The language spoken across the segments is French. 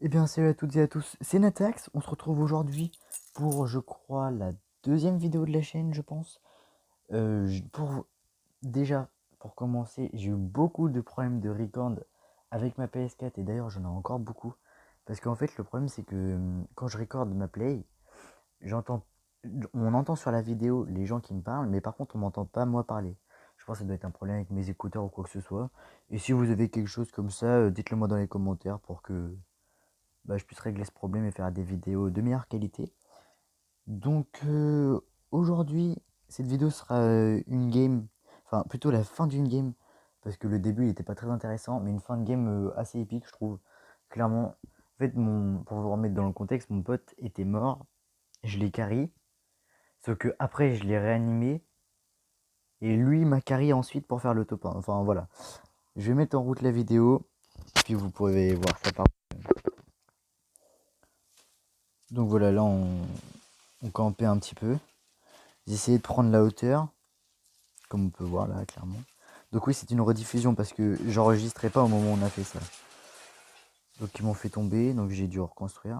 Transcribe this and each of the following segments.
Eh bien, salut à toutes et à tous, c'est Natax. On se retrouve aujourd'hui pour, je crois, la deuxième vidéo de la chaîne, je pense. Déjà, pour commencer, j'ai eu beaucoup de problèmes de record avec ma PS4 et d'ailleurs, j'en ai encore beaucoup. Parce qu'en fait, le problème, c'est que quand je record ma play, j'entends, on entend sur la vidéo les gens qui me parlent, mais par contre, on m'entend pas moi parler. Je pense que ça doit être un problème avec mes écouteurs ou quoi que ce soit. Et si vous avez quelque chose comme ça, dites-le moi dans les commentaires pour que je puisse régler ce problème et faire des vidéos de meilleure qualité. Donc aujourd'hui, cette vidéo sera une game, enfin plutôt la fin d'une game, parce que le début il n'était pas très intéressant, mais une fin de game assez épique, je trouve. Clairement, en fait, pour vous remettre dans le contexte, mon pote était mort, je l'ai carry, sauf que après je l'ai réanimé, et lui m'a carry ensuite pour faire le top 1. Enfin voilà, je vais mettre en route la vidéo, puis vous pourrez voir ça par. Donc voilà, là on campait un petit peu. J'ai essayé de prendre la hauteur, comme on peut voir là, clairement. Donc oui, c'est une rediffusion parce que j'enregistrais pas au moment où on a fait ça. Donc ils m'ont fait tomber, donc j'ai dû reconstruire.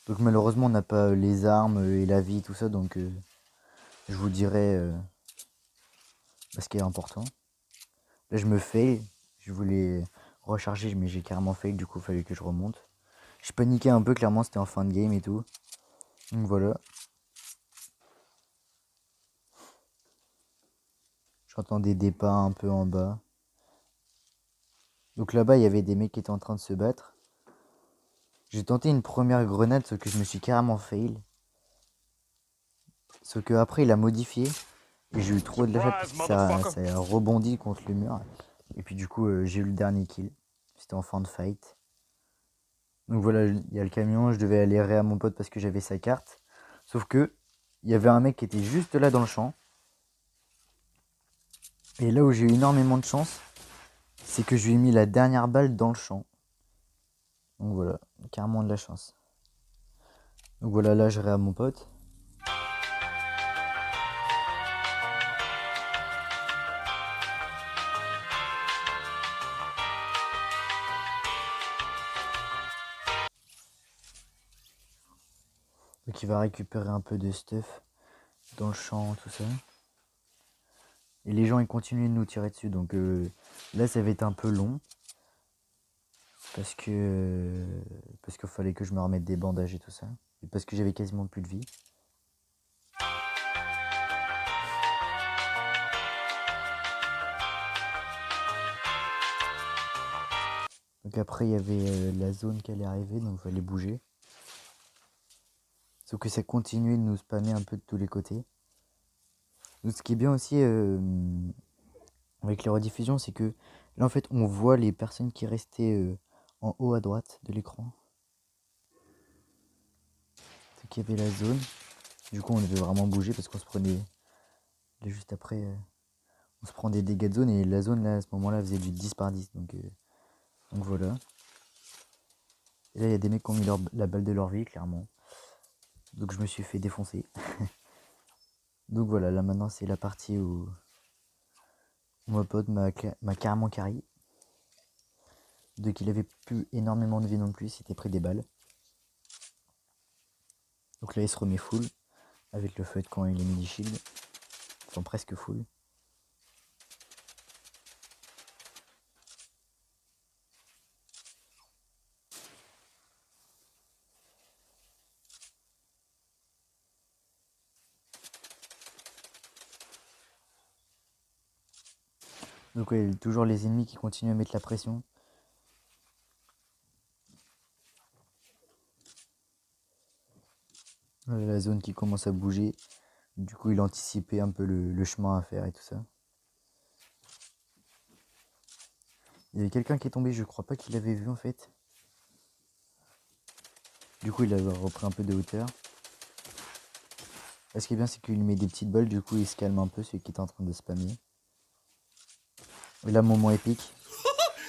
Donc malheureusement, on n'a pas les armes et la vie, tout ça, donc je vous dirai ce qui est important. Là, je me fail, je voulais recharger, mais j'ai carrément fail, du coup, il fallait que je remonte. Je paniquais un peu, clairement, c'était en fin de game et tout. Donc voilà. J'entendais des pas un peu en bas. Donc là-bas, il y avait des mecs qui étaient en train de se battre. J'ai tenté une première grenade, sauf que je me suis carrément fail. Sauf que après il a modifié. Et j'ai eu trop de la chatte parce que ça a rebondi contre le mur. Et puis du coup, j'ai eu le dernier kill. C'était en fin de fight. Donc voilà, il y a le camion. Je devais aller à mon pote parce que j'avais sa carte. Sauf que, il y avait un mec qui était juste là dans le champ. Et là où j'ai eu énormément de chance, c'est que je lui ai mis la dernière balle dans le champ. Donc voilà, carrément de la chance. Donc voilà, là je à mon pote. Donc il va récupérer un peu de stuff dans le champ, tout ça. Et les gens ils continuent de nous tirer dessus. Donc là ça va être un peu long. Parce qu'il fallait que je me remette des bandages et tout ça. Et parce que j'avais quasiment plus de vie. Donc après il y avait la zone qui allait arriver, donc il fallait bouger. Sauf que ça continuait de nous spammer un peu de tous les côtés. Donc ce qui est bien aussi avec les rediffusions, c'est que là en fait on voit les personnes qui restaient en haut à droite de l'écran. C'est qu'il y avait la zone. Du coup on devait vraiment bouger parce qu'on se prenait. Là juste après on se prend des dégâts de zone et la zone là à ce moment là faisait du 10 par 10. Donc voilà. Et là il y a des mecs qui ont mis la balle de leur vie clairement. Donc je me suis fait défoncer. Donc voilà, là maintenant c'est la partie où mon pote m'a carrément carry. Donc il avait plus énormément de vie non plus, il s'était pris des balles. Donc là il se remet full. Avec le feu de camp et les mini shields. Enfin presque full. Donc ouais, toujours les ennemis qui continuent à mettre la pression. La zone qui commence à bouger. Du coup il anticipait un peu le chemin à faire et tout ça. Il y avait quelqu'un qui est tombé, je crois pas qu'il l'avait vu en fait. Du coup il avait repris un peu de hauteur. Ce qui est bien c'est qu'il met des petites balles, du coup il se calme un peu celui qui est en train de spammer. Et là moment épique.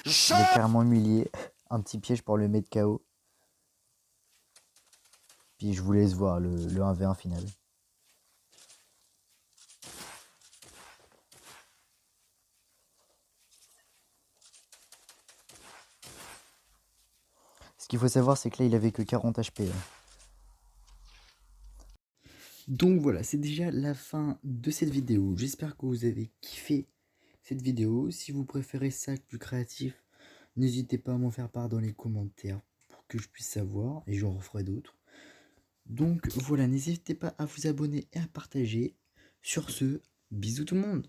Il est carrément humilié. Un petit piège pour le mettre KO. Puis je vous laisse voir le 1v1 final. Ce qu'il faut savoir, c'est que là, il avait que 40 HP. Donc voilà, c'est déjà la fin de cette vidéo. J'espère que vous avez kiffé cette vidéo. Si vous préférez ça plus créatif, n'hésitez pas à m'en faire part dans les commentaires pour que je puisse savoir et j'en referai d'autres. Donc voilà, n'hésitez pas à vous abonner et à partager. Sur ce, bisous tout le monde.